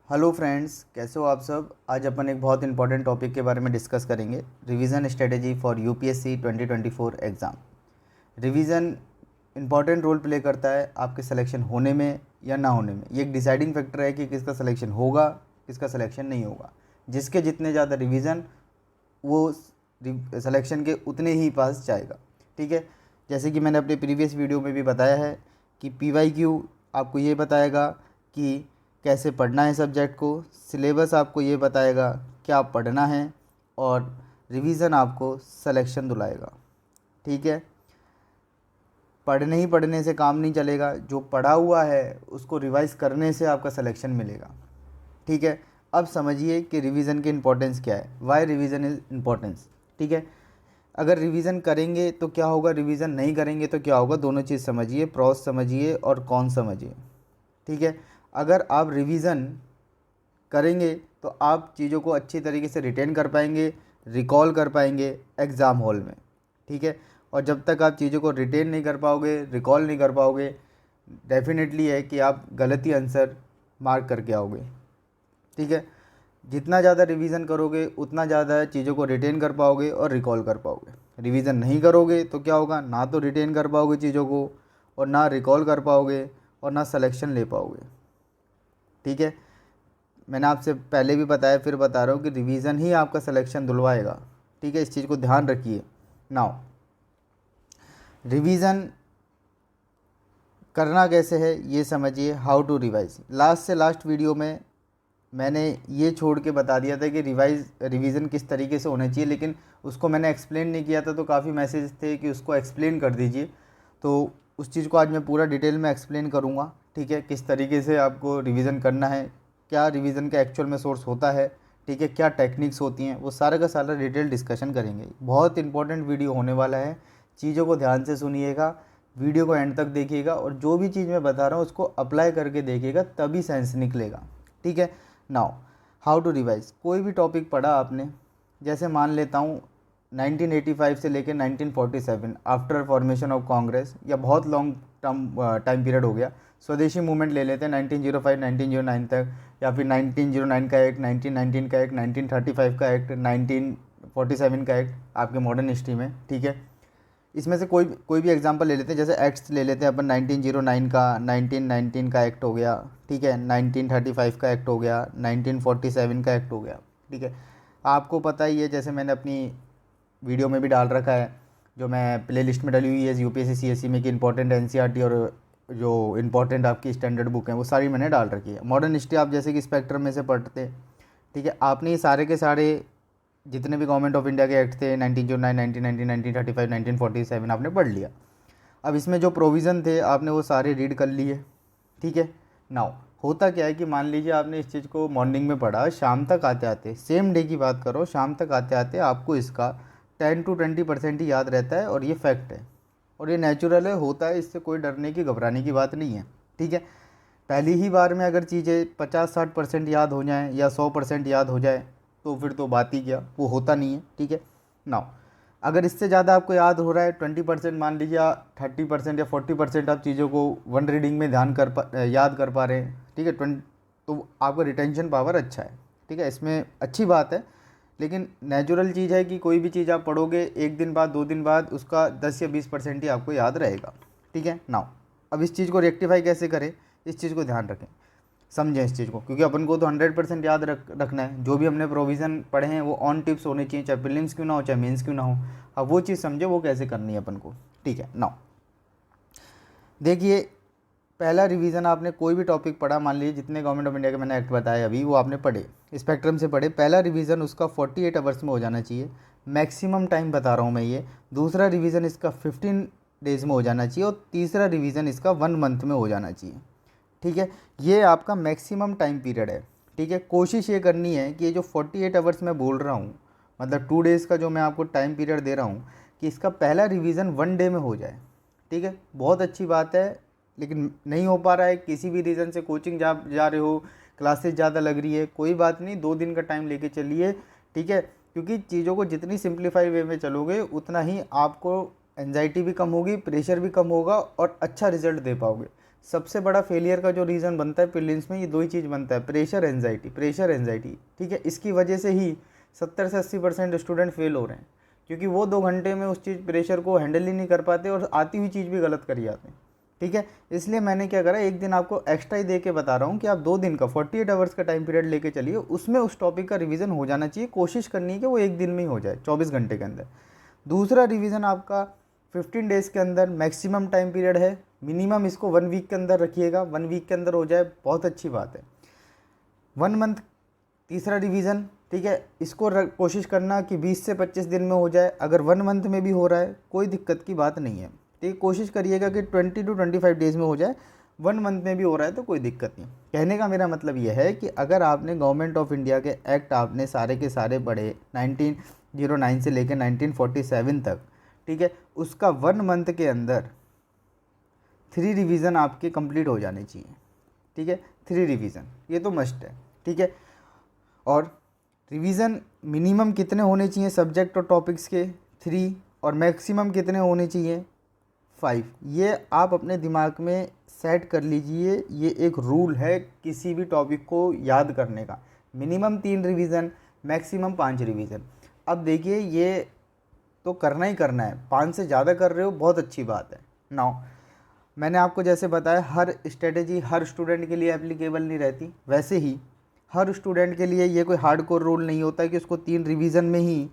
Hello friends, कैसे हो आप सब। आज अपन एक बहुत इंपॉर्टेंट टॉपिक के बारे में डिस्कस करेंगे, revision strategy for UPSC 2024 exam. Revision important role play करता है आपके सिलेक्शन होने में या ना होने में। ये एक डिसाइडिंग फैक्टर है कि किसका सिलेक्शन होगा, किसका सिलेक्शन नहीं होगा। जिसके जितने ज़्यादा रिवीजन, वो सिलेक्शन के उतने ही पास जाएगा। ठीक है, जैसे कि मैंने अपने प्रीवियस वीडियो में भी बताया है कि पीवाईक्यू आपको ये बताएगा कि कैसे पढ़ना है सब्जेक्ट को, सिलेबस आपको ये बताएगा क्या पढ़ना है, और रिवीजन आपको सिलेक्शन दिलाएगा। ठीक है, पढ़ने ही पढ़ने से काम नहीं चलेगा, जो पढ़ा हुआ है उसको रिवाइज करने से आपका सिलेक्शन मिलेगा। ठीक है, अब समझिए कि रिवीजन की इम्पोर्टेंस क्या है, वाई रिवीजन इज़ इम्पोर्टेंस। ठीक है, अगर रिवीजन करेंगे तो क्या होगा, रिवीजन नहीं करेंगे तो क्या होगा, दोनों चीज़ समझिए, प्रोस समझिए और कौन समझिए। ठीक है, अगर आप रिवीजन करेंगे तो आप चीज़ों को अच्छी तरीके से रिटेन कर पाएंगे, रिकॉल कर पाएंगे एग्ज़ाम हॉल में। ठीक है, और जब तक आप चीज़ों को रिटेन नहीं कर पाओगे, रिकॉल नहीं कर पाओगे, डेफिनेटली है कि आप गलत ही आंसर मार्क करके आओगे। ठीक है, जितना ज़्यादा रिवीजन करोगे उतना ज़्यादा चीज़ों को रिटेन कर पाओगे और रिकॉल कर पाओगे। रिवीजन नहीं करोगे तो क्या होगा, ना तो रिटेन कर पाओगे चीज़ों को, और ना रिकॉल कर पाओगे, और ना सिलेक्शन ले पाओगे। ठीक है, मैंने आपसे पहले भी बताया, फिर बता रहा हूँ कि रिवीजन ही आपका सिलेक्शन दिलवाएगा। ठीक है, इस चीज़ को ध्यान रखिए। नाउ रिवीजन करना कैसे है ये समझिए, हाउ टू रिवाइज। लास्ट से लास्ट वीडियो में मैंने ये छोड़ के बता दिया था कि रिवीजन किस तरीके से होना चाहिए, लेकिन उसको मैंने एक्सप्लेन नहीं किया था, तो काफ़ी मैसेज थे कि उसको एक्सप्लेन कर दीजिए। तो उस चीज़ को आज मैं पूरा डिटेल में एक्सप्लेन करूँगा। ठीक है, किस तरीके से आपको रिवीजन करना है, क्या रिवीजन का एक्चुअल में सोर्स होता है, ठीक है, क्या टेक्निक्स होती हैं, वो सारा का सारा डिटेल डिस्कशन करेंगे। बहुत इंपॉर्टेंट वीडियो होने वाला है, चीज़ों को ध्यान से सुनिएगा, वीडियो को एंड तक देखिएगा, और जो भी चीज़ मैं बता रहा हूँ उसको अप्लाई करके देखिएगा, तभी सेंस निकलेगा। ठीक है, नाउ हाउ टू रिवाइज। कोई भी टॉपिक पढ़ा आपने, जैसे मान लेता हूँ 1985 से लेकर 1947 आफ्टर फॉर्मेशन ऑफ कांग्रेस, या बहुत लॉन्ग टर्म टाइम पीरियड हो गया, स्वदेशी मूवमेंट ले लेते हैं 1905 1909 तक, या फिर 1909 का एक्ट, 1919 का एक्ट, 1935 का एक्ट, 1947 का एक्ट आपके मॉडर्न हिस्ट्री में। ठीक है, इसमें से कोई भी एग्जांपल ले लेते हैं, जैसे एक्ट्स ले लेते हैं अपन, 1909 का, 1919 का एक्ट हो गया। ठीक है, 1935 का एक्ट हो गया, 1947 का एक्ट हो गया। ठीक है, आपको पता ही है, जैसे मैंने अपनी वीडियो में भी डाल रखा है, जो मैं प्ले लिस्ट में डाली हुई है यूपीएससी सीएससी में, कि इंपॉर्टेंट एनसीईआरटी और जो इंपॉर्टेंट आपकी स्टैंडर्ड बुक हैं वो सारी मैंने डाल रखी है। मॉडर्न हिस्ट्री आप जैसे कि स्पेक्ट्रम में से पढ़ते। ठीक है, आपने ये सारे के सारे जितने भी गवर्नमेंट ऑफ इंडिया के एक्ट थे, 1909, 1919, 1935, 1947, आपने पढ़ लिया। अब इसमें जो प्रोविज़न थे आपने वो सारे रीड कर लिए। ठीक है, नाउ होता क्या है कि मान लीजिए आपने इस चीज़ को मॉर्निंग में पढ़ा, शाम तक आते आते, सेम डे की बात करो, शाम तक आते आते आपको इसका 10 to 20% ही याद रहता है, और ये फैक्ट है, और ये नेचुरल है, होता है, इससे कोई डरने की घबराने की बात नहीं है। ठीक है, पहली ही बार में अगर चीज़ें 50-60% याद हो जाएँ या 100% याद हो जाए तो फिर तो बात ही क्या, वो होता नहीं है। ठीक है, नाउ अगर इससे ज़्यादा आपको याद हो रहा है, 20% मान लीजिए, 30% या 40% आप चीज़ों को वन रीडिंग में याद कर पा रहे हैं। ठीक है, 20, तो आपका रिटेंशन पावर अच्छा है। ठीक है, इसमें अच्छी बात है, लेकिन नेचुरल चीज़ है कि कोई भी चीज़ आप पढ़ोगे, एक दिन बाद 2 दिन बाद उसका 10 या 20% ही आपको याद रहेगा। ठीक है, नाउ अब इस चीज़ को रेक्टिफाई कैसे करें, इस चीज़ को ध्यान रखें, समझें इस चीज़ को, क्योंकि अपन को तो 100% याद रखना है। जो भी हमने प्रोविज़न पढ़े हैं वो ऑन टिप्स होने चाहिए, चाहे प्रीलिम्स क्यों ना हो, चाहे मेंस क्यों ना हो। अब वो चीज़ समझे वो कैसे करनी है अपन को। ठीक है, नाउ देखिए, पहला रिवीजन आपने कोई भी टॉपिक पढ़ा, मान लीजिए जितने गवर्नमेंट ऑफ इंडिया के मैंने एक्ट बताए अभी, वो आपने पढ़े, स्पेक्ट्रम से पढ़े, पहला रिवीजन उसका 48 आवर्स में हो जाना चाहिए, मैक्सिमम टाइम बता रहा हूँ मैं ये। दूसरा रिवीजन इसका 15 डेज़ में हो जाना चाहिए, और तीसरा रिवीजन इसका 1 मंथ में हो जाना चाहिए। ठीक है, ये आपका मैक्सिमम टाइम पीरियड है। ठीक है, कोशिश ये करनी है कि ये जो 48 आवर्स मैं बोल रहा हूँ, मतलब 2 डेज़ का जो मैं आपको टाइम पीरियड दे रहा हूँ, कि इसका पहला रिवीजन 1 डे में हो जाए। ठीक है, बहुत अच्छी बात है, लेकिन नहीं हो पा रहा है, किसी भी रीज़न से कोचिंग जा रहे हो, क्लासेस ज़्यादा लग रही है, कोई बात नहीं, 2 दिन का टाइम लेके चलिए। ठीक है, क्योंकि चीज़ों को जितनी सिंप्लीफाई वे में चलोगे उतना ही आपको एंजाइटी भी कम होगी, प्रेशर भी कम होगा, और अच्छा रिजल्ट दे पाओगे। सबसे बड़ा फेलियर का जो रीज़न बनता है प्रीलिम्स में, ये दो ही चीज़ बनता है, प्रेशर एंजाइटी, ठीक है। इसकी वजह से ही 70 से 80% स्टूडेंट फेल हो रहे हैं, क्योंकि वो 2 घंटे में उस चीज़ प्रेशर को हैंडल ही नहीं कर पाते और आती हुई चीज़ भी गलत करी जाते हैं, ठीक है। इसलिए मैंने क्या करा, एक दिन आपको एक्स्ट्रा ही दे के बता रहा हूँ कि आप 2 दिन का 48 आवर्स का टाइम पीरियड लेके चलिए, उसमें उस टॉपिक का रिवीजन हो जाना चाहिए। कोशिश करनी है कि वो एक दिन में ही हो जाए, 24 घंटे के अंदर। दूसरा रिवीजन आपका 15 डेज़ के अंदर मैक्सिमम टाइम पीरियड है, मिनिमम इसको 1 वीक के अंदर रखिएगा, 1 वीक के अंदर हो जाए बहुत अच्छी बात है। 1 मंथ तीसरा रिवीजन, ठीक है, इसको कोशिश करना कि 20 से 25 दिन में हो जाए। अगर 1 मंथ में भी हो रहा है कोई दिक्कत की बात नहीं है, ठीक है। कोशिश करिएगा कि 20 to 25 डेज़ में हो जाए। 1 मंथ में भी हो रहा है तो कोई दिक्कत नहीं। कहने का मेरा मतलब यह है कि अगर आपने गवर्नमेंट ऑफ इंडिया के एक्ट आपने सारे के सारे पढ़े 1909 से लेकर 1947 तक, ठीक है, उसका 1 मंथ के अंदर 3 रिवीजन आपके कंप्लीट हो जाने चाहिए, ठीक है। 3 रिवीजन ये तो मस्ट है, ठीक है। और रिवीजन मिनिमम कितने होने चाहिए सब्जेक्ट और टॉपिक्स के? 3, और मैक्सिमम कितने होने चाहिए? 5। ये आप अपने दिमाग में सेट कर लीजिए, ये एक रूल है किसी भी टॉपिक को याद करने का। Minimum 3 revision, maximum 5 revision. अब देखिए ये तो करना ही करना है, 5 से ज़्यादा कर रहे हो बहुत अच्छी बात है। नाउ मैंने आपको जैसे बताया हर स्ट्रेटेजी हर स्टूडेंट के लिए एप्लीकेबल नहीं रहती, वैसे ही हर स्टूडेंट के लिए ये कोई हार्डकोर रूल नहीं होता कि उसको 3 रिवीजन में ही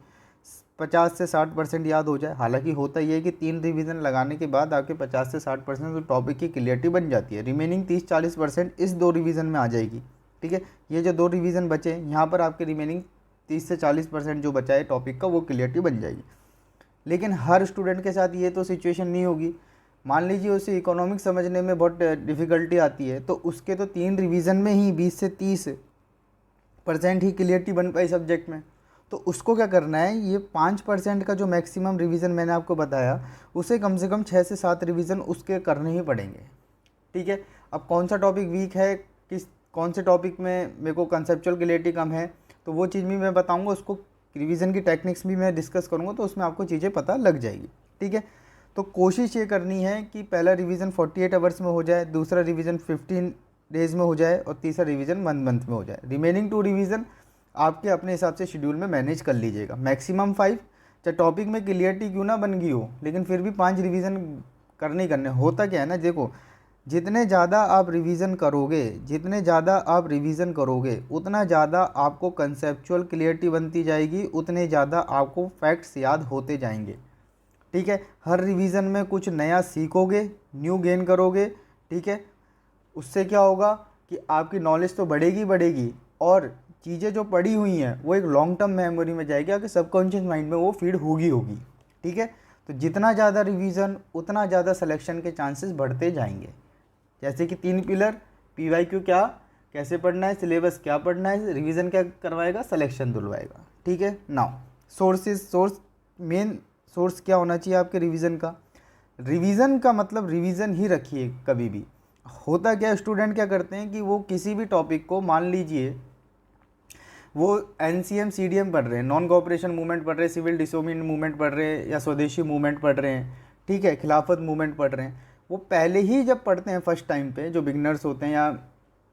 50 से 60% याद हो जाए। हालांकि होता ये है कि 3 रिवीजन लगाने के बाद आपके 50 से 60% तो टॉपिक की क्लियरिटी बन जाती है। रिमेनिंग 30-40% इस 2 रिवीजन में आ जाएगी, ठीक है। ये जो 2 रिवीजन बचे यहाँ पर आपके रिमेनिंग 30 से 40% जो बचा है टॉपिक का वो क्लियरिटी बन जाएगी। लेकिन हर स्टूडेंट के साथ ये तो सिचुएशन नहीं होगी। मान लीजिए उसे इकोनॉमिक्स समझने में बहुत डिफ़िकल्टी आती है, तो उसके तो 3 रिवीजन में ही 20 से 30% ही क्लियरिटी बन पाई सब्जेक्ट में। तो उसको क्या करना है, ये 5% का जो मैक्सिमम रिवीजन मैंने आपको बताया उसे कम से कम 6 से 7 रिवीजन उसके करने ही पड़ेंगे, ठीक है। अब कौन सा टॉपिक वीक है, कौन से टॉपिक में मेरे को कंसेप्चुअल क्लियरिटी कम है, तो वो चीज़ भी मैं बताऊँगा। उसको रिवीजन की टेक्निक्स भी मैं डिस्कस करूँगा, तो उसमें आपको चीज़ें पता लग जाएगी, ठीक है। तो कोशिश ये करनी है कि पहला रिवीजन 48 आवर्स में हो जाए, दूसरा रिवीजन 15 डेज़ में हो जाए और तीसरा रिवीजन 1 मंथ में हो जाए। रिमेनिंग 2 रिवीजन आपके अपने हिसाब से शेड्यूल में मैनेज कर लीजिएगा। मैक्सिमम 5, चाहे टॉपिक में क्लियरिटी क्यों ना बन गई हो, लेकिन फिर भी 5 रिवीजन करने ही करने। होता क्या है ना, देखो जितने ज़्यादा आप रिवीजन करोगे उतना ज़्यादा आपको कंसेप्चुअल क्लियरिटी बनती जाएगी, उतने ज़्यादा आपको फैक्ट्स याद होते जाएंगे, ठीक है। हर रिवीजन में कुछ नया सीखोगे, न्यू गेन करोगे, ठीक है। उससे क्या होगा कि आपकी नॉलेज तो बढ़ेगी और चीज़ें जो पढ़ी हुई हैं वो एक लॉन्ग टर्म मेमोरी में जाएगी, आपके सबकॉन्शियस माइंड में वो फीड होगी, ठीक है। तो जितना ज़्यादा रिवीजन उतना ज़्यादा सिलेक्शन के चांसेस बढ़ते जाएंगे। जैसे कि 3 पिलर, PYQ क्या, कैसे पढ़ना है, सिलेबस क्या पढ़ना है, रिवीजन क्या करवाएगा, सिलेक्शन दिलवाएगा, ठीक है। नाउ मेन सोर्स क्या होना चाहिए आपके रिवीजन का मतलब रिवीजन ही रखिए कभी भी। होता क्या, स्टूडेंट क्या करते हैं कि वो किसी भी टॉपिक को, मान लीजिए वो NCM CDM पढ़ रहे हैं, नॉन कोऑपरेशन मूवमेंट पढ़ रहे हैं, सिविल डिसोबीडिएंस मूवमेंट पढ़ रहे हैं, या स्वदेशी मूवमेंट पढ़ रहे हैं, ठीक है, खिलाफत मूवमेंट पढ़ रहे हैं। वो पहले ही जब पढ़ते हैं फर्स्ट टाइम पे, जो बिगनर्स होते हैं या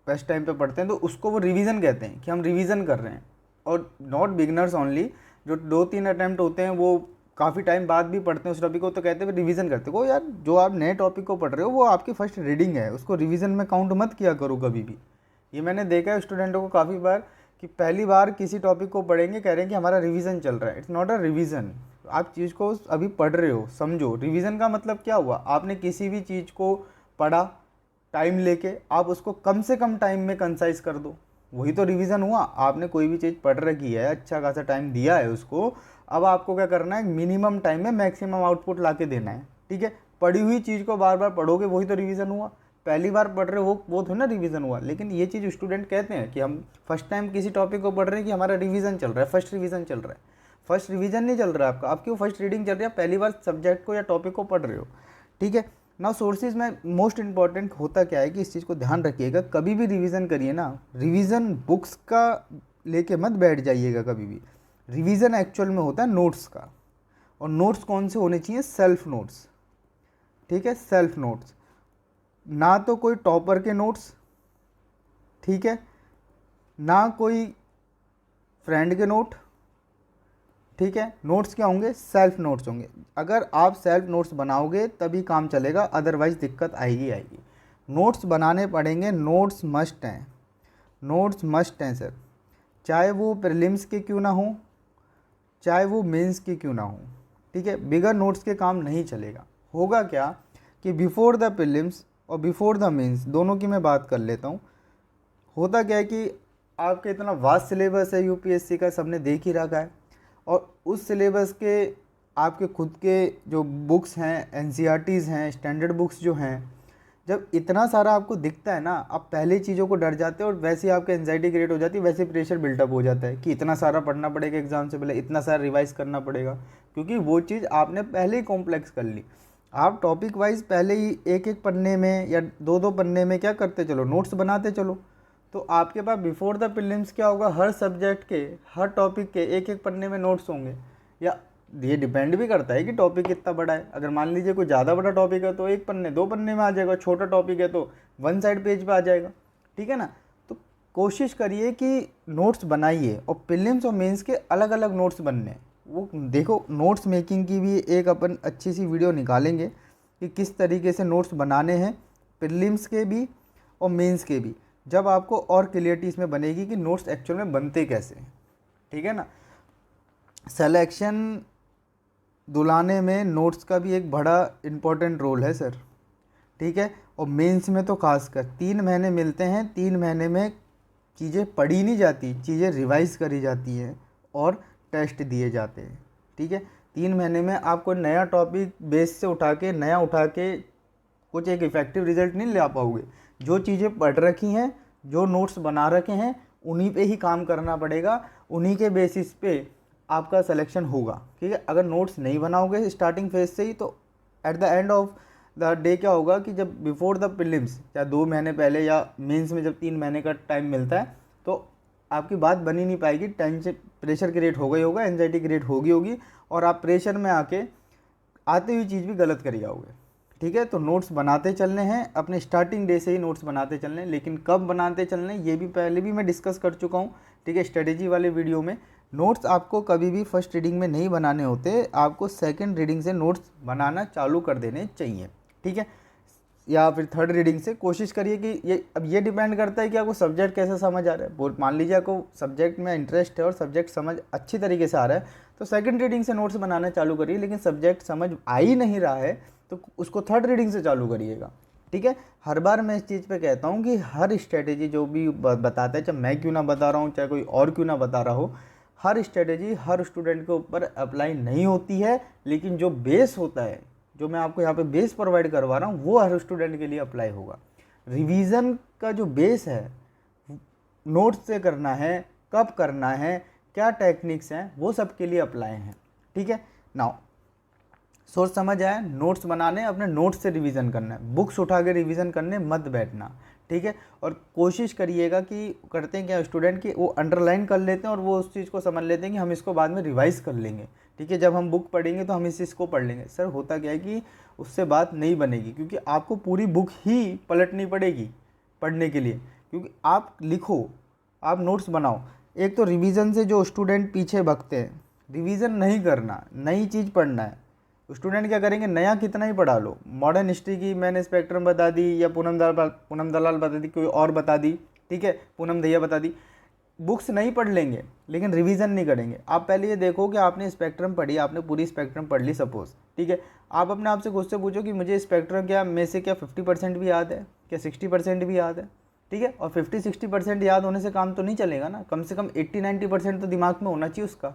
फर्स्ट टाइम पे पढ़ते हैं, तो उसको वो रिवीजन कहते हैं कि हम रिवीजन कर रहे हैं। और नॉट बिगनर्स ओनली, जो 2-3 अटैम्प्ट होते हैं वो काफ़ी टाइम बाद भी पढ़ते हैं उस टॉपिक को, तो कहते हैं रिवीजन करते हो यार। जो आप नए टॉपिक को पढ़ रहे हो वो आपकी फर्स्ट रीडिंग है, उसको रिवीजन में काउंट मत किया करो कभी भी। ये मैंने देखा है स्टूडेंटों को काफ़ी बार कि पहली बार किसी टॉपिक को पढ़ेंगे, कह रहे हैं कि हमारा रिवीजन चल रहा है। It's not a revision. आप चीज़ को अभी पढ़ रहे हो, समझो। रिवीजन का मतलब क्या हुआ, आपने किसी भी चीज़ को पढ़ा, टाइम लेके आप उसको कम से कम टाइम में कंसाइज कर दो, वही तो रिवीजन हुआ। आपने कोई भी चीज़ पढ़ रखी है, अच्छा खासा टाइम दिया है उसको, अब आपको क्या करना है, मिनिमम टाइम में मैक्सिमम आउटपुट ला के देना है, ठीक है। पढ़ी हुई चीज़ को बार बार पढ़ोगे, वही तो रिवीजन हुआ। पहली बार पढ़ रहे हो वो थोड़ा ना रिवीजन हुआ। लेकिन ये चीज़ स्टूडेंट कहते हैं कि हम फर्स्ट टाइम किसी टॉपिक को पढ़ रहे हैं कि हमारा रिवीजन चल रहा है, फर्स्ट रिवीजन चल रहा है। फर्स्ट रिवीजन नहीं चल रहा है आपका, आपकी फर्स्ट रीडिंग चल रही है, पहली बार सब्जेक्ट को या टॉपिक को पढ़ रहे हो, ठीक है। नाउ सोर्सेज में मोस्ट इंपॉर्टेंट होता क्या है कि इस चीज़ को ध्यान रखिएगा, कभी भी रिवीजन करिए ना, रिवीजन बुक्स का लेके मत बैठ जाइएगा कभी भी। रिवीजन एक्चुअल में होता है नोट्स का, और नोट्स कौन से होने चाहिए, सेल्फ नोट्स, ठीक है, सेल्फ नोट्स। ना तो कोई टॉपर के नोट्स, ठीक है, ना कोई फ्रेंड के नोट, ठीक है। नोट्स क्या होंगे? सेल्फ नोट्स होंगे। अगर आप सेल्फ नोट्स बनाओगे तभी काम चलेगा, अदरवाइज़ दिक्कत आएगी आएगी। नोट्स बनाने पड़ेंगे, नोट्स मस्ट हैं, नोट्स मस्ट हैं सर, चाहे वो प्रीलिम्स के क्यों ना हो, चाहे वो मेंस के क्यों ना हो, ठीक है। बिगर नोट्स के काम नहीं चलेगा। होगा क्या कि बिफोर द प्रीलिम्स और बिफोर द मेंस दोनों की मैं बात कर लेता हूँ। होता क्या है कि आपके इतना वास्ट सिलेबस है यूपीएससी का, सबने देख ही रखा है, और उस सिलेबस के आपके खुद के जो बुक्स हैं, एनसीईआरटीज़ हैं, स्टैंडर्ड बुक्स जो हैं, जब इतना सारा आपको दिखता है ना, आप पहले चीज़ों को डर जाते हैं और वैसे ही आपके एंजाइटी क्रिएट हो जाती है, वैसे प्रेशर बिल्डअप हो जाता है कि इतना सारा पढ़ना पड़ेगा एग्जाम से पहले, इतना सारा रिवाइज करना पड़ेगा, क्योंकि वो चीज़ आपने पहले ही कॉम्प्लेक्स कर ली। आप टॉपिक वाइज पहले ही एक एक पन्ने में या दो दो पन्ने में क्या करते चलो, नोट्स बनाते चलो, तो आपके पास बिफोर द प्रीलिम्स क्या होगा, हर सब्जेक्ट के, हर टॉपिक के एक एक पन्ने में नोट्स होंगे। या ये डिपेंड भी करता है कि टॉपिक कितना बड़ा है। अगर मान लीजिए कोई ज़्यादा बड़ा टॉपिक है तो एक पन्ने दो पन्ने में आ जाएगा, छोटा टॉपिक है तो वन साइड पेज पे आ जाएगा, ठीक है ना। तो कोशिश करिए कि नोट्स बनाइए, और प्रीलिम्स और मेंस के अलग अलग नोट्स बनने, वो देखो नोट्स मेकिंग की भी एक अपन अच्छी सी वीडियो निकालेंगे कि किस तरीके से नोट्स बनाने हैं, प्रीलिम्स के भी और मेंस के भी, जब आपको और क्लियरिटी इसमें बनेगी कि नोट्स एक्चुअल में बनते कैसे, ठीक है ना। सिलेक्शन दिलाने में नोट्स का भी एक बड़ा इम्पोर्टेंट रोल है सर, ठीक है। और मेंस में तो खासकर 3 महीने मिलते हैं, 3 महीने में चीज़ें पढ़ी नहीं जाती, चीज़ें रिवाइज करी जाती हैं और टेस्ट दिए जाते हैं, ठीक है। 3 महीने में आपको नया टॉपिक बेस से उठा के, नया उठा के कुछ एक इफ़ेक्टिव रिजल्ट नहीं ला पाओगे। जो चीज़ें पढ़ रखी हैं, जो नोट्स बना रखे हैं, उन्हीं पे ही काम करना पड़ेगा, उन्हीं के बेसिस पे आपका सिलेक्शन होगा, ठीक है। अगर नोट्स नहीं बनाओगे स्टार्टिंग फेज से ही, तो at the end of the day क्या होगा कि जब बिफोर द प्रीलिम्स या 2 महीने पहले या मेंस में जब 3 महीने का टाइम मिलता है, तो आपकी बात बनी नहीं पाएगी, टेंशन प्रेशर क्रिएट होगा ही होगा, एंजाइटी क्रिएट होगी, और आप प्रेशर में आके आती हुई चीज़ भी गलत कर जाओगे, ठीक है। तो नोट्स बनाते चलने हैं, अपने स्टार्टिंग डे से ही नोट्स बनाते चलने हैं, लेकिन कब बनाते चलने ये भी पहले भी मैं डिस्कस कर चुका हूँ, ठीक है, स्ट्रेटेजी वाले वीडियो में। नोट्स आपको कभी भी फर्स्ट रीडिंग में नहीं बनाने होते, आपको सेकंड रीडिंग से नोट्स बनाना चालू कर देने चाहिए, ठीक है, या फिर थर्ड रीडिंग से। कोशिश करिए कि अब ये डिपेंड करता है कि आपको सब्जेक्ट कैसे समझ आ रहा है। मान लीजिए आपको सब्जेक्ट में इंटरेस्ट है और सब्जेक्ट समझ अच्छी तरीके से आ रहा है, तो सेकंड रीडिंग से नोट्स बनाना चालू करिए। लेकिन सब्जेक्ट समझ आ ही नहीं रहा है तो उसको थर्ड रीडिंग से चालू करिएगा, ठीक है। हर बार मैं इस चीज़ पे कहता हूँ कि हर स्ट्रेटेजी जो भी बताता है, चाहे मैं क्यों ना बता रहा हूँ, चाहे कोई और क्यों ना बता रहा हो, हर स्ट्रेटेजी हर स्टूडेंट के ऊपर अप्लाई नहीं होती है, लेकिन जो बेस होता है, जो मैं आपको यहाँ पे बेस प्रोवाइड करवा रहा हूँ, वो हर स्टूडेंट के लिए अप्लाई होगा। रिवीजन का जो बेस है, नोट्स से करना है, कब करना है, क्या टेक्निक्स हैं, वो सब के लिए अप्लाई हैं, ठीक है। नाउ सोच समझ आया, नोट्स बनाने, अपने नोट्स से रिवीजन करना है, बुक्स उठा के रिवीजन करने मत बैठना, ठीक है। और कोशिश करिएगा कि करते हैं क्या स्टूडेंट कि वो अंडरलाइन कर लेते हैं और वो उस चीज़ को समझ लेते हैं कि हम इसको बाद में रिवाइज़ कर लेंगे, ठीक है, जब हम बुक पढ़ेंगे तो हम इस चीज़ को पढ़ लेंगे। सर होता क्या है कि उससे बात नहीं बनेगी, क्योंकि आपको पूरी बुक ही पलटनी पड़ेगी पढ़ने के लिए, क्योंकि आप लिखो, आप नोट्स बनाओ। एक तो रिवीजन से जो स्टूडेंट पीछे भगते हैं, रिवीजन नहीं करना, नई चीज़ पढ़ना है। स्टूडेंट क्या करेंगे, नया कितना ही पढ़ा लो, मॉडर्न हिस्ट्री की मैंने स्पेक्ट्रम बता दी, या पूनम दलाल बता दी, कोई और बता दी, ठीक है, पूनम दहिया बता दी, बुक्स नहीं पढ़ लेंगे लेकिन रिवीजन नहीं करेंगे। आप पहले ये देखो कि आपने स्पेक्ट्रम पढ़ी, आपने पूरी स्पेक्ट्रम पढ़ ली सपोज, ठीक है, आप अपने आप से खुद से पूछो कि मुझे स्पेक्ट्रम क्या में से क्या 50% भी याद है, क्या 60% भी याद है, ठीक है। और 50-60% याद होने से काम तो नहीं चलेगा ना, कम से कम 80-90% तो दिमाग में होना चाहिए उसका।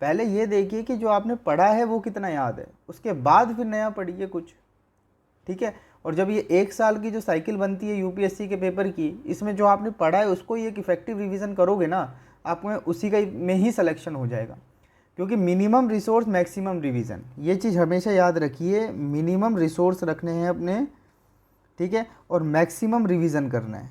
पहले ये देखिए कि जो आपने पढ़ा है वो कितना याद है, उसके बाद फिर नया पढ़िए कुछ, ठीक है। और जब ये 1 साल की जो साइकिल बनती है यूपीएससी के पेपर की, इसमें जो आपने पढ़ा है उसको ही एक इफेक्टिव रिवीजन करोगे ना, आप में उसी का में ही सिलेक्शन हो जाएगा। क्योंकि मिनिमम रिसोर्स मैक्सिमम रिवीजन, ये चीज़ हमेशा याद रखिए, मिनिमम रिसोर्स रखने हैं अपने, ठीक है, और मैक्सिमम रिवीजन करना है,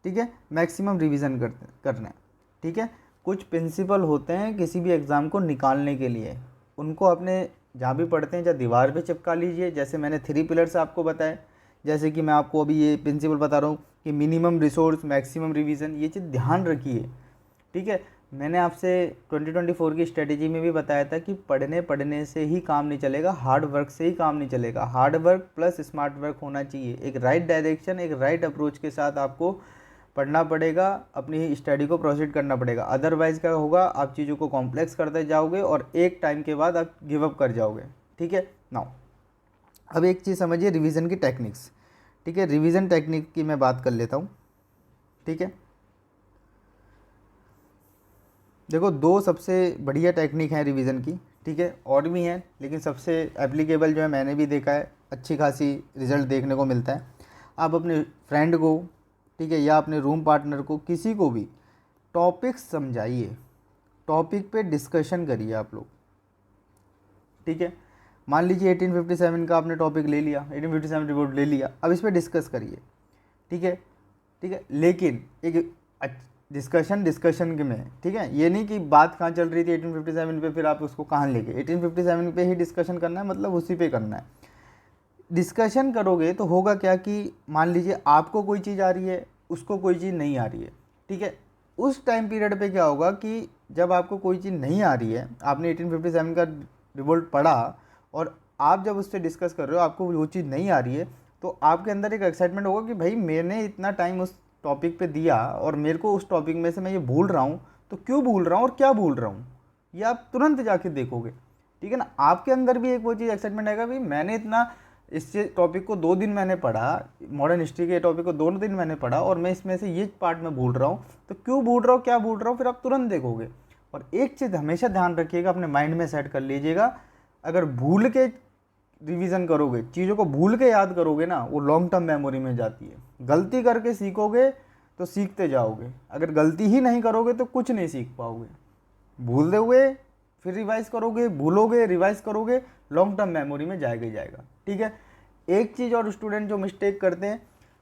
ठीक है, मैक्सिमम रिवीजन करना है, ठीक है। कुछ प्रिंसिपल होते हैं किसी भी एग्ज़ाम को निकालने के लिए, उनको अपने जहाँ भी पढ़ते हैं चाहे दीवार पे चिपका लीजिए, जैसे मैंने 3 पिलर्स आपको बताए जैसे कि मैं आपको अभी ये प्रिंसिपल बता रहा हूँ कि मिनिमम रिसोर्स मैक्सिमम रिवीजन, ये चीज़ ध्यान रखिए, ठीक है। मैंने आपसे 2024 की स्ट्रेटेजी में भी बताया था कि पढ़ने से ही काम नहीं चलेगा, हार्ड वर्क से ही काम नहीं चलेगा, hard work plus smart work होना चाहिए। एक राइट डायरेक्शन, एक राइट अप्रोच के साथ आपको पढ़ना पड़ेगा, अपनी स्टडी को प्रोसीड करना पड़ेगा। अदरवाइज़ क्या होगा, आप चीज़ों को कॉम्प्लेक्स करते जाओगे और एक टाइम के बाद आप गिव अप कर जाओगे, ठीक है। नाउ अब एक चीज़ समझिए, रिवीजन की टेक्निक्स, ठीक है। रिवीजन टेक्निक की मैं बात कर लेता हूँ, ठीक है। देखो, दो सबसे बढ़िया टेक्निक है रिवीजन की, ठीक है, और भी हैं लेकिन सबसे एप्लीकेबल जो है मैंने भी देखा है, अच्छी खासी रिजल्ट देखने को मिलता है। आप अपने फ्रेंड को, ठीक है, या अपने रूम पार्टनर को, किसी को भी टॉपिक समझाइए, टॉपिक पे डिस्कशन करिए आप लोग, ठीक है। मान लीजिए 1857 का आपने टॉपिक ले लिया, 1857 रिपोर्ट ले लिया, अब इस पर डिस्कस करिए, ठीक है, ठीक है। लेकिन एक डिस्कशन के में, ठीक है, ये नहीं कि बात कहाँ चल रही थी 1857 पे फिर आप उसको कहाँ ले गए, 1857 पे ही डिस्कशन करना है, मतलब उसी पे करना है। डिस्कशन करोगे तो होगा क्या कि मान लीजिए आपको कोई चीज़ आ रही है, उसको कोई चीज़ नहीं आ रही है, ठीक है। उस टाइम पीरियड पे क्या होगा कि जब आपको कोई चीज़ नहीं आ रही है, आपने 1857 का रिवोल्ट पढ़ा और आप जब उससे डिस्कस कर रहे हो, आपको वो चीज़ नहीं आ रही है, तो आपके अंदर एक एक्साइटमेंट होगा कि भाई मैंने इतना टाइम उस टॉपिक पे दिया और मेरे को उस टॉपिक में से मैं ये भूल रहा हूँ, तो क्यों भूल रहा हूँ और क्या भूल रहा हूँ, ये आप तुरंत जाके देखोगे, ठीक है ना। आपके अंदर भी एक वो चीज़ एक्साइटमेंट आएगा, भाई मैंने इतना इस टॉपिक को 2 दिन मैंने पढ़ा, मॉडर्न हिस्ट्री के टॉपिक को 2 दिन मैंने पढ़ा और मैं इसमें से ये पार्ट में भूल रहा हूँ, तो क्यों भूल रहा हूँ, क्या भूल रहा हूँ, फिर आप तुरंत देखोगे। और एक चीज़ हमेशा ध्यान रखिएगा, अपने माइंड में सेट कर लीजिएगा, अगर भूल के रिवीजन करोगे, चीज़ों को भूल के याद करोगे ना, वो लॉन्ग टर्म मेमोरी में जाती है। गलती करके सीखोगे तो सीखते जाओगे, अगर गलती ही नहीं करोगे तो कुछ नहीं सीख पाओगे। भूल दोगे, फिर रिवाइज करोगे, भूलोगे, रिवाइज करोगे, लॉन्ग टर्म मेमोरी में जाएगा ही जाएगा, ठीक है। एक चीज़ और स्टूडेंट जो मिस्टेक करते हैं,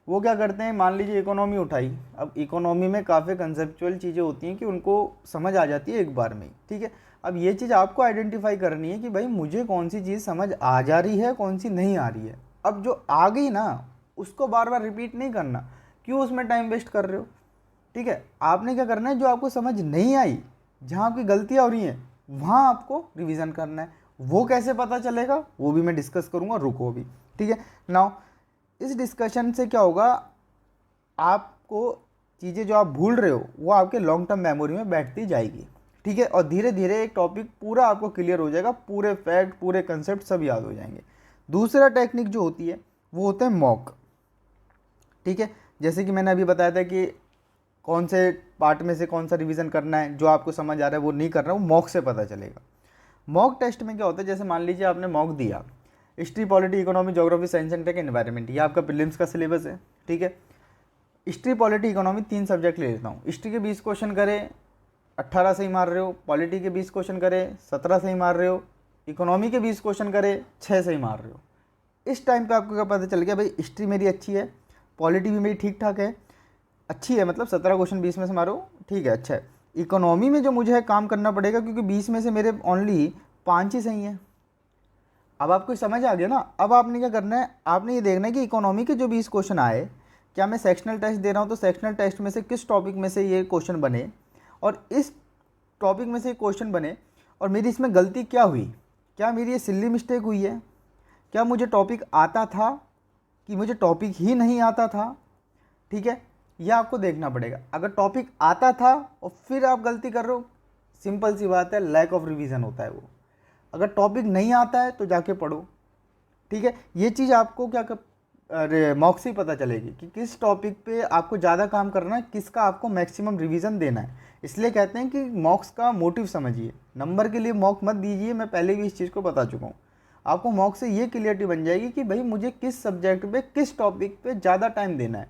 वो क्या करते हैं, मान लीजिए इकोनॉमी उठाई, अब इकोनॉमी में काफ़ी कंसेप्चुअल चीज़ें होती हैं कि उनको समझ आ जाती है एक बार में, ठीक है। अब ये चीज़ आपको आइडेंटिफाई करनी है कि भाई मुझे कौन सी चीज़ समझ आ जा रही है, कौन सी नहीं आ रही है। अब जो आ गई ना, उसको बार बार रिपीट नहीं करना, क्यों उसमें टाइम वेस्ट कर रहे हो, ठीक है। आपने क्या करना है, जो आपको समझ नहीं आई, जहाँ आपकी गलतियाँ हो रही हैं, वहाँ आपको रिवीजन करना है। वो कैसे पता चलेगा, वो भी मैं डिस्कस करूँगा, रुको अभी, ठीक है। नाउ इस डिस्कशन से क्या होगा, आपको चीज़ें जो आप भूल रहे हो वो आपके लॉन्ग टर्म मेमोरी में बैठती जाएगी, ठीक है। और धीरे धीरे एक टॉपिक पूरा आपको क्लियर हो जाएगा, पूरे फैक्ट, पूरे कंसेप्ट सब याद हो जाएंगे। दूसरा टेक्निक जो होती है वो होता है मॉक, ठीक है। जैसे कि मैंने अभी बताया था कि कौन से पार्ट में से कौन सा रिवीजन करना है, जो आपको समझ आ रहा है वो नहीं करना, वो मॉक से पता चलेगा। मॉक टेस्ट में क्या होता है, जैसे मान लीजिए आपने मॉक दिया, history, polity, economy, geography, science and tech, environment, ये आपका प्रीलिम्स का सिलेबस है, ठीक है। हिस्ट्री, पॉलिटी, इकोनॉमी 3 सब्जेक्ट ले लेता हूँ। हिस्ट्री के 20 क्वेश्चन करे, 18 से ही मार रहे हो, पॉलिटी के 20 क्वेश्चन करे, 17 से ही मार रहे हो, इकोनॉमी के 20 क्वेश्चन करे, 6 से ही मार रहे हो। इस टाइम पे आपको क्या पता चल गया, भाई हिस्ट्री मेरी अच्छी है, पॉलिटी भी मेरी ठीक ठाक है, अच्छी है, मतलब 17 क्वेश्चन 20 में से मारो, ठीक है, अच्छा है। इकोनॉमी में जो मुझे है काम करना पड़ेगा, क्योंकि 20 में से मेरे ओनली 5 ही सही हैं। अब आपको समझ आ गया ना। अब आपने क्या करना है, आपने ये देखना है कि इकोनॉमी के जो 20 क्वेश्चन आए, क्या मैं सेक्शनल टेस्ट दे रहा हूँ तो सेक्शनल टेस्ट में से किस टॉपिक में से ये क्वेश्चन बने, और इस टॉपिक में से क्वेश्चन बने, और मेरी इसमें गलती क्या हुई, क्या मेरी ये सिल्ली मिस्टेक हुई है, क्या मुझे टॉपिक आता था कि मुझे टॉपिक ही नहीं आता था, ठीक है। यह आपको देखना पड़ेगा। अगर टॉपिक आता था और फिर आप गलती कर रहे हो, सिंपल सी बात है, लैक ऑफ रिवीजन होता है वो। अगर टॉपिक नहीं आता है तो जाके पढ़ो, ठीक है। ये चीज़ आपको क्या मॉक से ही पता चलेगी कि किस टॉपिक पे आपको ज़्यादा काम करना है, किसका आपको मैक्सिमम रिवीजन देना है। इसलिए कहते हैं कि मॉक्स का मोटिव समझिए, नंबर के लिए मॉक मत दीजिए। मैं पहले भी इस चीज़ को बता चुका हूँ। आपको मॉक से ये क्लियरिटी बन जाएगी कि भाई मुझे किस सब्जेक्ट पे, किस टॉपिक पे ज़्यादा टाइम देना है,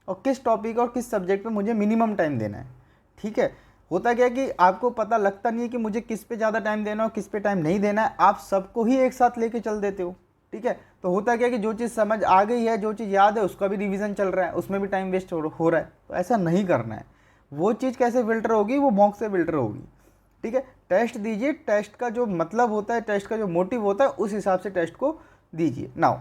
और किस टॉपिक और किस सब्जेक्ट पे मुझे मिनिमम टाइम देना है, ठीक है। होता क्या है कि आपको पता लगता नहीं है कि मुझे किस पे ज़्यादा टाइम देना है और किस पे टाइम नहीं देना है, आप सबको ही एक साथ लेके चल देते हो, ठीक है। तो होता क्या है कि जो चीज़ समझ आ गई है, जो चीज़ याद है, उसका भी रिवीजन चल रहा है, उसमें भी टाइम वेस्ट हो रहा है। तो ऐसा नहीं करना है। वो चीज़ कैसे फिल्टर होगी, वो मॉक से फिल्टर होगी, ठीक है। टेस्ट दीजिए, टेस्ट का जो मतलब होता है, टेस्ट का जो मोटिव होता है, उस हिसाब से टेस्ट को दीजिए। नाउ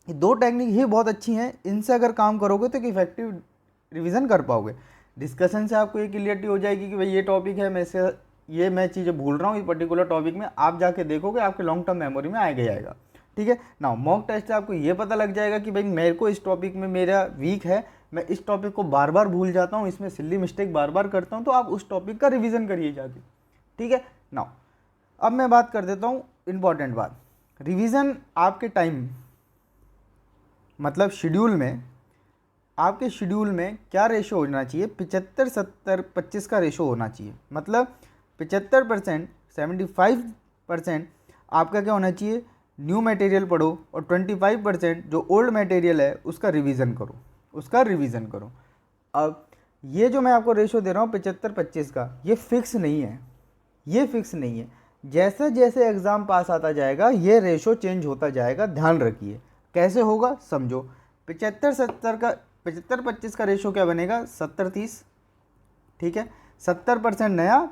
ये 2 टेक्निक ही बहुत अच्छी हैं, इनसे अगर काम करोगे तो एक इफेक्टिव रिवीजन कर पाओगे। डिस्कशन से आपको ये क्लियरिटी हो जाएगी कि भाई ये टॉपिक है, मैं चीज़ें भूल रहा हूँ इस पर्टिकुलर टॉपिक में, आप जाके देखोगे आपके लॉन्ग टर्म मेमोरी में आएगा ही आएगा। ठीक है ना। मॉक टेस्ट से आपको ये पता लग जाएगा कि भाई मेरे को इस टॉपिक में मेरा वीक है, मैं इस टॉपिक को बार बार भूल जाता हूँ, इसमें सिल्ली मिस्टेक बार बार करता हूँ, तो आप उस टॉपिक का रिवीजन करिए जाके। ठीक है ना। अब मैं बात कर देता हूँ इंपॉर्टेंट बात, रिवीजन आपके टाइम मतलब शेड्यूल में, आपके शेड्यूल में क्या रेशो होना चाहिए, 75-70-25 का रेशो होना चाहिए। मतलब 75%, 75% आपका क्या होना चाहिए, न्यू मटेरियल पढ़ो, और 25% जो ओल्ड मटेरियल है उसका रिवीजन करो। अब ये जो मैं आपको रेशो दे रहा हूँ 75-25 का, ये फिक्स नहीं है, जैसे जैसे एग्ज़ाम पास आता जाएगा ये रेशो चेंज होता जाएगा, ध्यान रखिए। कैसे होगा समझो, 75-25 का रेशो क्या बनेगा, 70-30। ठीक है, 70% नया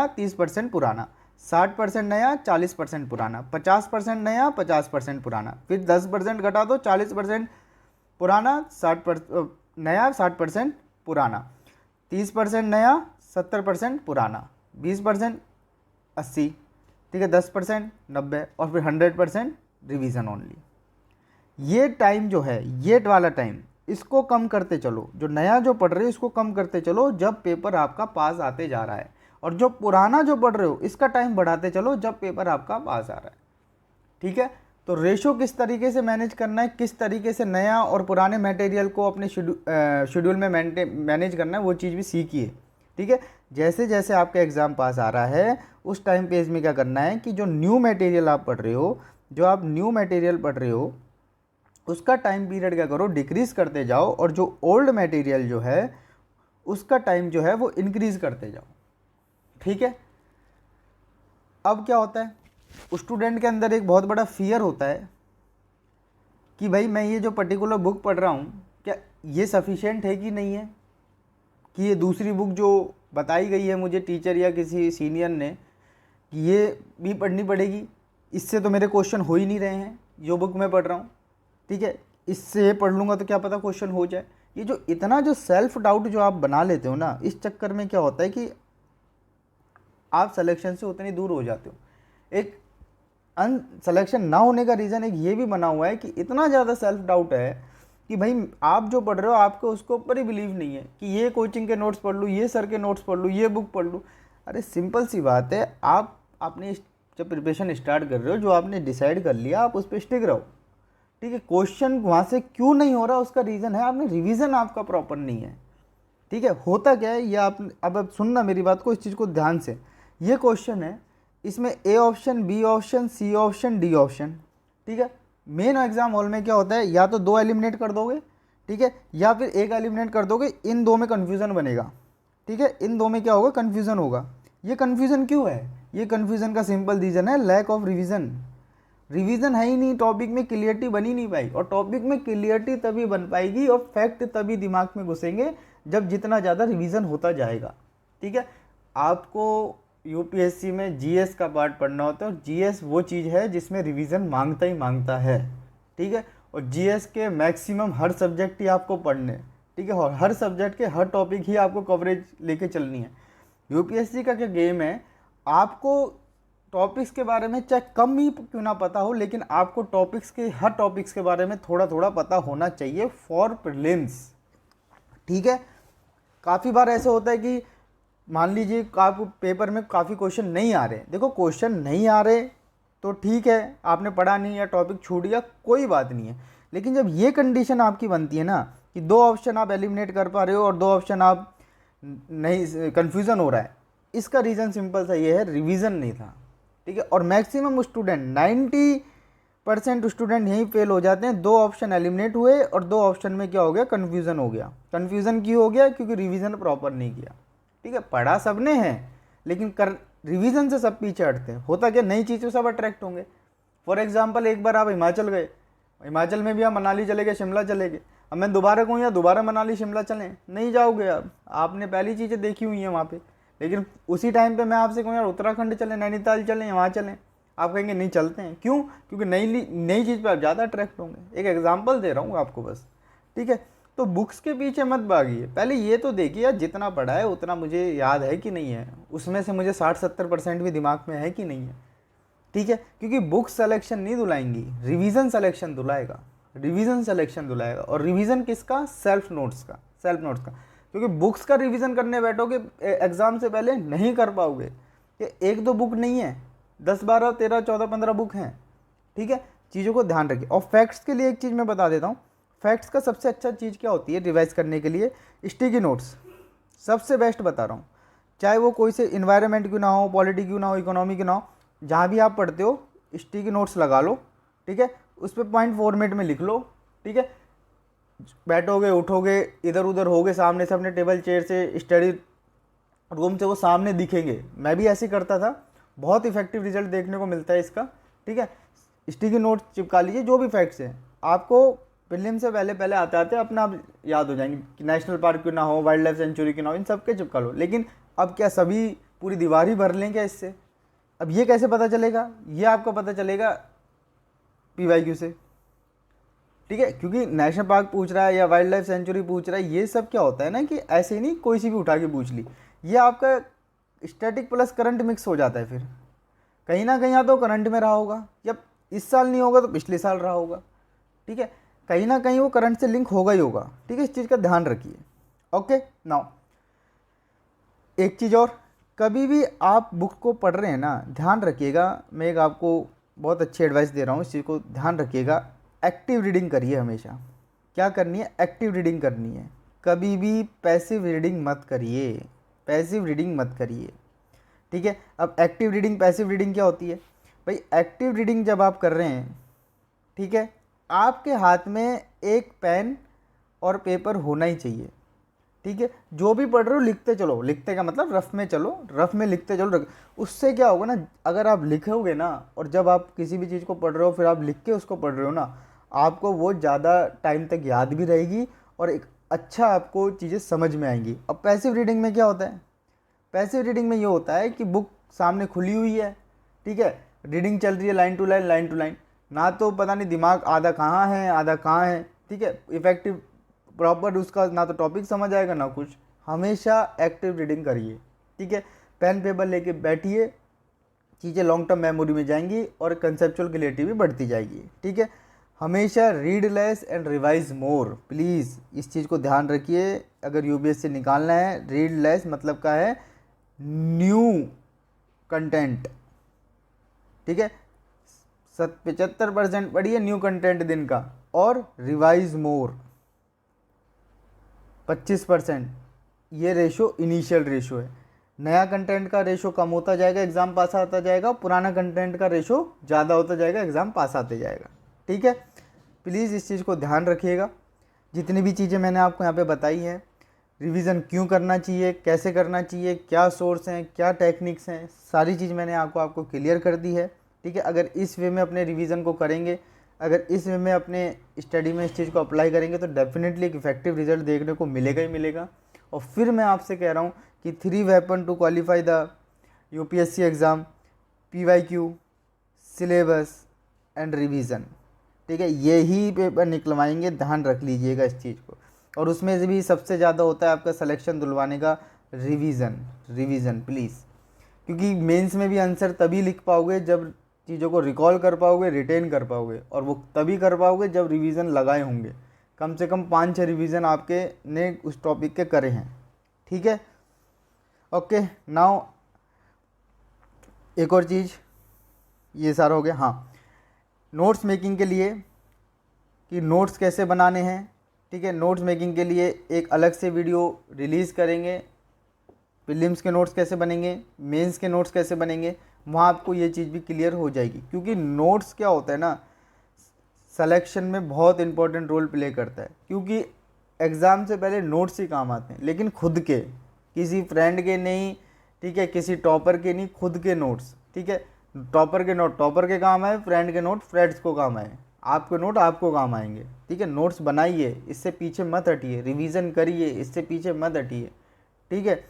30% पुराना, 60% नया 40% पुराना, 50% नया 50% पुराना, फिर 10% घटा दो, 40% पुराना, 60% नया, 60% पुराना, 30% नया, 70% पुराना, 20% 80, ठीक है, 10% 90, और फिर 100% रिवीजन ओनली। ये टाइम जो है, ये वाला टाइम, इसको कम करते चलो, जो नया जो पढ़ रहे हो इसको कम करते चलो जब पेपर आपका पास आते जा रहा है, और जो पुराना जो पढ़ रहे हो इसका टाइम बढ़ाते चलो जब पेपर आपका पास आ रहा है। ठीक है, तो रेशो किस तरीके से मैनेज करना है, किस तरीके से नया और पुराने मटेरियल को अपने शेड्यूल में मैनेज करना है, वो चीज़ भी सीखिए। ठीक है, जैसे जैसे आपका एग्ज़ाम पास आ रहा है उस टाइम पे इसमें क्या करना है कि जो न्यू मटेरियल आप पढ़ रहे हो, उसका टाइम पीरियड क्या करो, डिक्रीज़ करते जाओ, और जो ओल्ड मटेरियल जो है उसका टाइम जो है वो इंक्रीज़ करते जाओ। ठीक है, अब क्या होता है, स्टूडेंट के अंदर एक बहुत बड़ा फियर होता है कि भाई मैं ये जो पर्टिकुलर बुक पढ़ रहा हूँ क्या ये सफिशिएंट है कि नहीं है, कि ये दूसरी बुक जो बताई गई है मुझे टीचर या किसी सीनियर ने कि ये भी पढ़नी पड़ेगी, इससे तो मेरे क्वेश्चन हो ही नहीं रहे हैं जो बुक मैं पढ़ रहा हूँ। ठीक है, इससे पढ़ लूँगा तो क्या पता क्वेश्चन हो जाए। ये जो इतना जो सेल्फ डाउट जो आप बना लेते हो ना, इस चक्कर में क्या होता है कि आप सिलेक्शन से उतनी दूर हो जाते हो। एक सिलेक्शन ना होने का रीज़न एक ये भी बना हुआ है कि इतना ज़्यादा सेल्फ डाउट है कि भाई आप जो पढ़ रहे हो आपको उसको ऊपर ही बिलीव नहीं है कि ये कोचिंग के नोट्स पढ़ लूँ, ये सर के नोट्स पढ़ लूँ, ये बुक पढ़ लूँ। अरे सिंपल सी बात है, आप अपनी जब प्रिपरेशन स्टार्ट कर रहे हो, जो आपने डिसाइड कर लिया आप उस पर स्टिक रहो। ठीक है, क्वेश्चन वहाँ से क्यों नहीं हो रहा उसका रीज़न है आपने रिवीजन आपका प्रॉपर नहीं है। ठीक है, होता क्या है ये आप अब सुनना मेरी बात को, इस चीज़ को ध्यान से। ये क्वेश्चन है, इसमें A option, B option, C option, D option. ठीक है, मेन एग्जाम हॉल में क्या होता है, या तो 2 एलिमिनेट कर दोगे, ठीक है, या फिर 1 एलिमिनेट कर दोगे, इन 2 में कन्फ्यूज़न बनेगा। ठीक है, इन 2 में क्या होगा, कन्फ्यूज़न होगा। ये कन्फ्यूज़न क्यों है, ये कन्फ्यूज़न का सिंपल रीज़न है लैक ऑफ रिवीजन है ही नहीं, टॉपिक में क्लियरिटी बनी नहीं पाई, और टॉपिक में क्लियरिटी तभी बन पाएगी और फैक्ट तभी दिमाग में घुसेंगे जब जितना ज़्यादा रिवीजन होता जाएगा। ठीक है, आपको यूपीएससी में जीएस का पार्ट पढ़ना होता है, और जीएस वो चीज़ है जिसमें रिवीजन मांगता ही मांगता है। ठीक है, और जीएस के मैक्सिमम हर सब्जेक्ट ही आपको पढ़ने, ठीक है, और हर सब्जेक्ट के हर टॉपिक ही आपको कवरेज लेके चलनी है। यूपीएससी का क्या गेम है, आपको टॉपिक्स के बारे में चाहे कम ही क्यों ना पता हो, लेकिन आपको हर टॉपिक्स के बारे में थोड़ा थोड़ा पता होना चाहिए फॉर प्रीलिम्स। ठीक है, काफ़ी बार ऐसे होता है कि मान लीजिए आपको पेपर में काफ़ी क्वेश्चन नहीं आ रहे। देखो क्वेश्चन नहीं आ रहे तो ठीक है, आपने पढ़ा नहीं या टॉपिक छूट गया, कोई बात नहीं है। लेकिन जब ये कंडीशन आपकी बनती है ना कि 2 ऑप्शन आप एलिमिनेट कर पा रहे हो और 2 ऑप्शन आप नहीं, कन्फ्यूज़न हो रहा है, इसका रीज़न सिंपल सा ये है, रिवीजन नहीं था। ठीक है, और मैक्सिमम स्टूडेंट 90% स्टूडेंट यहीं फेल हो जाते हैं। 2 ऑप्शन एलिमिनेट हुए और 2 ऑप्शन में क्या हो गया, कन्फ्यूज़न हो गया। कन्फ्यूज़न क्यों हो गया, क्योंकि रिवीजन प्रॉपर नहीं किया। ठीक है, पढ़ा सबने है लेकिन रिवीजन से सब पीछे हटते हैं। होता क्या, नई चीज़ों सब अट्रैक्ट होंगे। फॉर एग्जांपल एक बार आप हिमाचल गए, हिमाचल में भी आप मनाली चले गए, शिमला चले गए। अब मैं दोबारा कहूँ या दोबारा मनाली शिमला चलें, नहीं जाओगे। अब आपने पहली चीज़ें देखी हुई हैं वहाँ पे। लेकिन उसी टाइम पे मैं आपसे कहूँ यार उत्तराखंड चलें, नैनीताल चलें, वहाँ चलें, आप कहेंगे नहीं चलते हैं, क्यों? क्योंकि नई नई चीज़ पे आप ज़्यादा अट्रैक्ट होंगे। एक एग्जांपल दे रहा हूँ आपको बस, ठीक है? तो बुक्स के पीछे मत भागिए, पहले ये तो देखिए यार जितना पढ़ा है उतना मुझे याद है कि नहीं है, उसमें से मुझे 60-70% भी दिमाग में है कि नहीं है, ठीक है? क्योंकि बुक सेलेक्शन नहीं दुलाएंगी, रिवीजन सेलेक्शन दुलाएगा, रिवीजन सेलेक्शन दुलाएगा। और रिवीजन किसका? सेल्फ नोट्स का, सेल्फ नोट्स का। क्योंकि बुक्स का रिवीजन करने बैठोगे एग्जाम से पहले नहीं कर पाओगे। ये एक दो बुक नहीं है, 10 12 13 14 15 बुक हैं, ठीक है? चीज़ों को ध्यान रखिए। और फैक्ट्स के लिए एक चीज़ मैं बता देता हूँ, फैक्ट्स का सबसे अच्छा चीज़ क्या होती है रिवाइज करने के लिए? स्टिकी नोट्स, सबसे बेस्ट बता रहा हूँ। चाहे वो कोई से इन्वायरमेंट क्यों ना हो, पॉलिटी क्यों ना हो, इकोनॉमी क्यों ना हो, जहाँ भी आप पढ़ते हो स्टिकी नोट्स लगा लो, ठीक है? उस पर पॉइंट फॉर्मेट में लिख लो, ठीक है? बैठोगे उठोगे इधर उधर होगे, सामने से अपने टेबल चेयर से स्टडी रूम से वो सामने दिखेंगे। मैं भी ऐसे करता था, बहुत इफेक्टिव रिजल्ट देखने को मिलता है इसका, ठीक है? स्टिकी नोट चिपका लीजिए, जो भी फैक्ट्स हैं आपको प्रीलिम से पहले पहले आते आते अपना आप याद हो जाएंगे कि नेशनल पार्क क्यों ना हो, वाइल्ड लाइफ सेंचुरी क्यों ना हो, इन सब के चिपका लो। लेकिन अब क्या सभी पूरी दीवार ही भर लें क्या इससे? अब ये कैसे पता चलेगा? ये आपको पता चलेगा PYQ से, ठीक है? क्योंकि नेशनल पार्क पूछ रहा है या वाइल्ड लाइफ सेंचुरी पूछ रहा है, ये सब क्या होता है ना कि ऐसे ही नहीं कोई सी भी उठा के पूछ ली, ये आपका स्टैटिक प्लस करंट मिक्स हो जाता है। फिर कहीं ना कहीं या तो करंट में रहा होगा, या इस साल नहीं होगा तो पिछले साल रहा होगा, ठीक है? कहीं ना कहीं वो करंट से लिंक होगा ही होगा, ठीक है? इस चीज़ का ध्यान रखिए। ओके, नाउ एक चीज़ और, कभी भी आप बुक को पढ़ रहे हैं ना, ध्यान रखिएगा, मैं एक आपको बहुत अच्छी एडवाइस दे रहा हूँ, इस चीज़ को ध्यान रखिएगा। एक्टिव रीडिंग करिए हमेशा। क्या करनी है? एक्टिव रीडिंग करनी है। कभी भी पैसिव रीडिंग मत करिए, पैसिव रीडिंग मत करिए, ठीक है? अब एक्टिव रीडिंग पैसिव रीडिंग क्या होती है भाई? एक्टिव रीडिंग जब आप कर रहे हैं, ठीक है, आपके हाथ में एक पेन और पेपर होना ही चाहिए, ठीक है? जो भी पढ़ रहे हो लिखते चलो, लिखते का मतलब रफ में चलो, रफ में लिखते चलो। उससे क्या होगा ना, अगर आप लिखोगे ना और जब आप किसी भी चीज़ को पढ़ रहे हो फिर आप लिख के उसको पढ़ रहे हो ना, आपको वो ज़्यादा टाइम तक याद भी रहेगी और एक अच्छा आपको चीज़ें समझ में आएंगी। अब पैसिव रीडिंग में क्या होता है? पैसिव रीडिंग में ये होता है कि बुक सामने खुली हुई है, ठीक है, रीडिंग चल रही है line to line, line to line, ना तो पता नहीं दिमाग आधा कहाँ है आधा कहाँ है, ठीक है? इफेक्टिव प्रॉपर उसका ना तो टॉपिक समझ आएगा ना कुछ। हमेशा एक्टिव रीडिंग करिए, ठीक है? पेन पेपर लेके बैठिए, चीज़ें लॉन्ग टर्म मेमोरी में जाएंगी और कंसेप्चुअल क्लियरिटी भी बढ़ती जाएगी, ठीक है? हमेशा read less and revise more, please इस चीज़ को ध्यान रखिए। अगर UPSC से निकालना है, रीड लेस मतलब का है न्यू कंटेंट, ठीक है? 75% पढ़िए न्यू कंटेंट दिन का, और रिवाइज मोर 25%। ये रेशो इनिशियल रेशो है। नया कंटेंट का रेशो कम होता जाएगा, एग्ज़ाम पास आता जाएगा, पुराना कंटेंट का रेशो ज़्यादा होता जाएगा, एग्ज़ाम पास आते जाएगा, ठीक है? प्लीज़ इस चीज़ को ध्यान रखिएगा। जितनी भी चीज़ें मैंने आपको यहाँ पे बताई हैं, रिवीजन क्यों करना चाहिए, कैसे करना चाहिए, क्या सोर्स हैं, क्या टेक्निक्स हैं, सारी चीज़ मैंने आपको क्लियर कर दी है, ठीक है? अगर इस वे में अपने रिवीजन को करेंगे, अगर इस वे में अपने स्टडी में इस चीज़ को अप्लाई करेंगे तो डेफिनेटली एक इफेक्टिव रिजल्ट देखने को मिलेगा ही मिलेगा। और फिर मैं आपसे कह रहा हूँ कि 3 weapon to qualify the UPSC exam, PYQ, syllabus and revision, ठीक है? यही पेपर निकलवाएंगे, ध्यान रख लीजिएगा इस चीज़ को। और उसमें से भी सबसे ज़्यादा होता है आपका सिलेक्शन दिलवाने का रिवीजन, रिवीजन प्लीज़, क्योंकि मेंस में भी आंसर तभी लिख पाओगे जब चीज़ों को रिकॉल कर पाओगे, रिटेन कर पाओगे, और वो तभी कर पाओगे जब रिवीजन लगाए होंगे। कम से कम 5-6 रिवीजन आपके ने उस टॉपिक के करे हैं, ठीक है? ओके, नाउ एक और चीज़, ये सारा हो गया। हाँ, नोट्स मेकिंग के लिए कि नोट्स कैसे बनाने हैं, ठीक है? नोट्स मेकिंग के लिए एक अलग से वीडियो रिलीज़ करेंगे। प्रीलिम्स के नोट्स कैसे बनेंगे, मेंस के नोट्स कैसे बनेंगे, वहाँ आपको ये चीज़ भी क्लियर हो जाएगी। क्योंकि नोट्स क्या होता है ना, सिलेक्शन में बहुत इंपॉर्टेंट रोल प्ले करता है। क्योंकि एग्ज़ाम से पहले नोट्स ही काम आते हैं, लेकिन खुद के, किसी फ्रेंड के नहीं, ठीक है? किसी टॉपर के नहीं, खुद के नोट्स, ठीक है? टॉपर के नोट टॉपर के काम आए, फ्रेंड के नोट फ्रेंड्स को काम आए, आपके नोट आपको काम आएंगे, ठीक है? नोट्स बनाइए, इससे पीछे मत हटिए, रिवीजन करिए, इससे पीछे मत हटिए, ठीक है?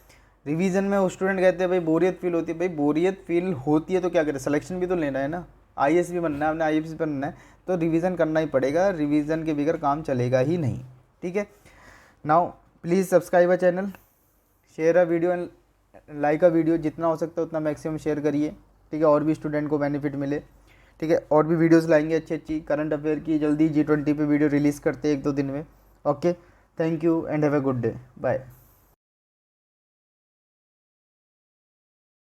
रिवीजन में वो स्टूडेंट कहते हैं भाई बोरियत फील होती है, भाई बोरियत फील होती है तो क्या करें, सिलेक्शन भी तो लेना है ना, आईएएस भी बनना है, आपने आईएएस भी बनना है, तो रिवीजन करना ही पड़ेगा, रिवीजन के बगैर काम चलेगा ही नहीं। ठीक है, now please subscribe a channel, share a video and like a video, जितना हो सकता है उतना मैक्सिमम शेयर करिए। ठीक है, और भी स्टूडेंट को बेनिफिट मिले। ठीक है, और भी वीडियोस लाएंगे अच्छी अच्छी करंट अफेयर की, जल्दी G20 पे वीडियो रिलीज़ करते हैं 1-2 दिन में। Okay, thank you and have a good day, bye.